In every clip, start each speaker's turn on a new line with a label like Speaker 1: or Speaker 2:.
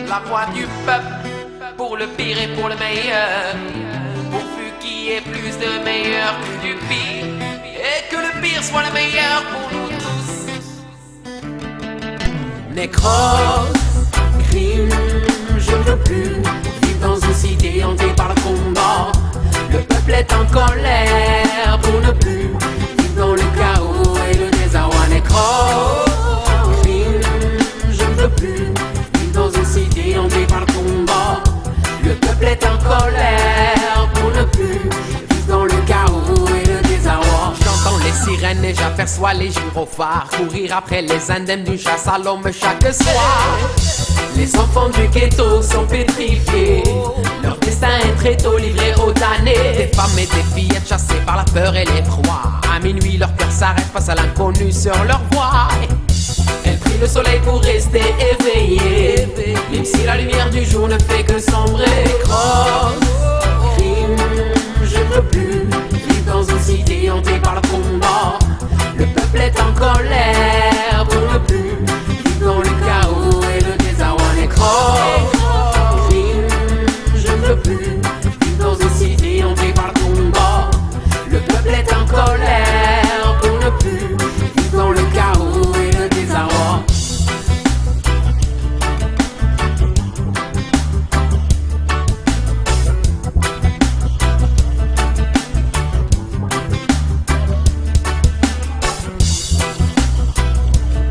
Speaker 1: la voix du peuple, pour le pire et pour le meilleur, pourvu qu'il y ait plus de meilleur que du pire, et que le pire soit le meilleur pour nous tous. Nécrose, crime, je ne veux plus vivre dans une cité hantée par le combat. Le peuple est en colère pour ne plus vivre dans le chaos et le désarroi. Nécrose, crime, je ne veux plus vivre dans une cité hantée par le combat. Le peuple est en colère pour ne plus vivre dans le chaos et le désarroi. J'entends les sirènes et j'aperçois les gyrophares courir après les indemnes d'une chasse à l'homme chaque soir. Les enfants du ghetto sont pétrifiés, leur destin est très tôt livré aux damnés. Des femmes et des fillettes chassées par la peur et l'effroi. À minuit leur cœur s'arrête face à l'inconnu sur leur voie. Elles prient le soleil pour rester éveillées, même si la lumière du jour ne fait que sombrer. Crosse, crime, je ne veux plus vivre dans une cité hantée par le combat. Le peuple est en colère pour ne plus vivre dans le chaos et le désarroi. Nécrose, crime, je ne veux plus vivre dans une cité hantée par le combat. Le peuple est en colère pour ne plus vivre dans le chaos et le désarroi.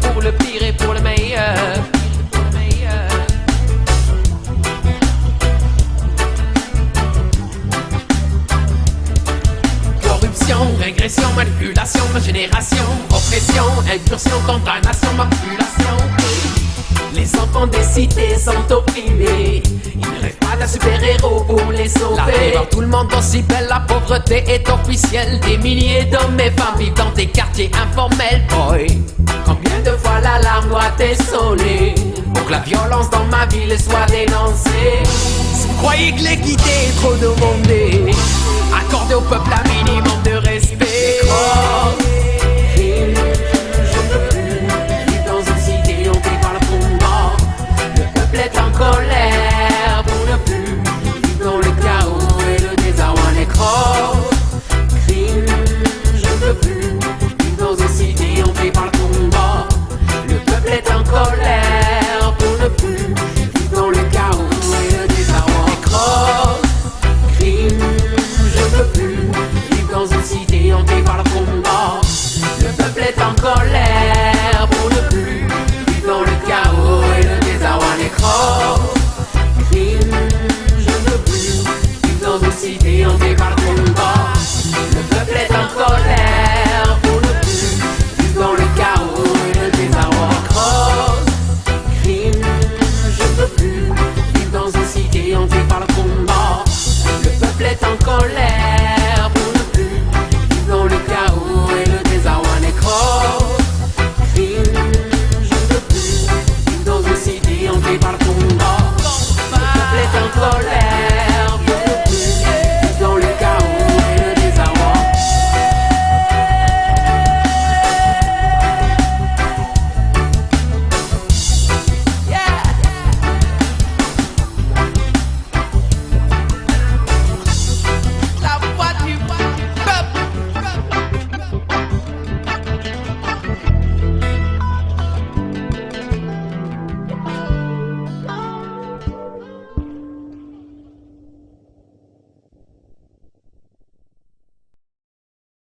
Speaker 1: Pour le pire et pour le meilleur. Régression, manipulation de génération, oppression, incursion, condamnation, manipulation. Les enfants des cités sont opprimés, ils ne rêvent pas d'un super-héros pour les sauver. La vie tout le monde aussi belle, la pauvreté est officielle. Des milliers d'hommes et femmes vivent dans des quartiers informels. Boy, combien de fois l'alarme doit être sonnée pour que la violence dans ma ville soit dénoncée? Si vous croyez que l'équité est trop demandée, accordez au peuple un minimum de respect. Nécrose, crime, je ne veux plus vivre dans une cité hantée par le combat. Le peuple est en colère pour ne plus vivre dans le chaos et le désarroi. Nécrose, crime, je ne veux plus vivre dans une cité hantée par le combat. Le peuple est en colère pour ne plus vivre dans le chaos et le désarroi. Nécrose, crime, je ne veux plus vivre dans une cité hantée par le combat. Le peuple est en colère pour ne plus vivre dans le chaos et le désarroi. Nécrose, crime, je ne veux plus vivre dans une cité hantée par le combat. Le peuple est en colère pour ne plus vivre dans le chaos et le désarroi. Nécrose, crime, je ne veux plus vivre dans une cité hantée par le combat. Le peuple est en colère pour ne plus vivre dans le chaos et le désarroi. Nécrose, crime, je ne veux plus vivre dans une cité hantée par le combat. Le peuple est en colère.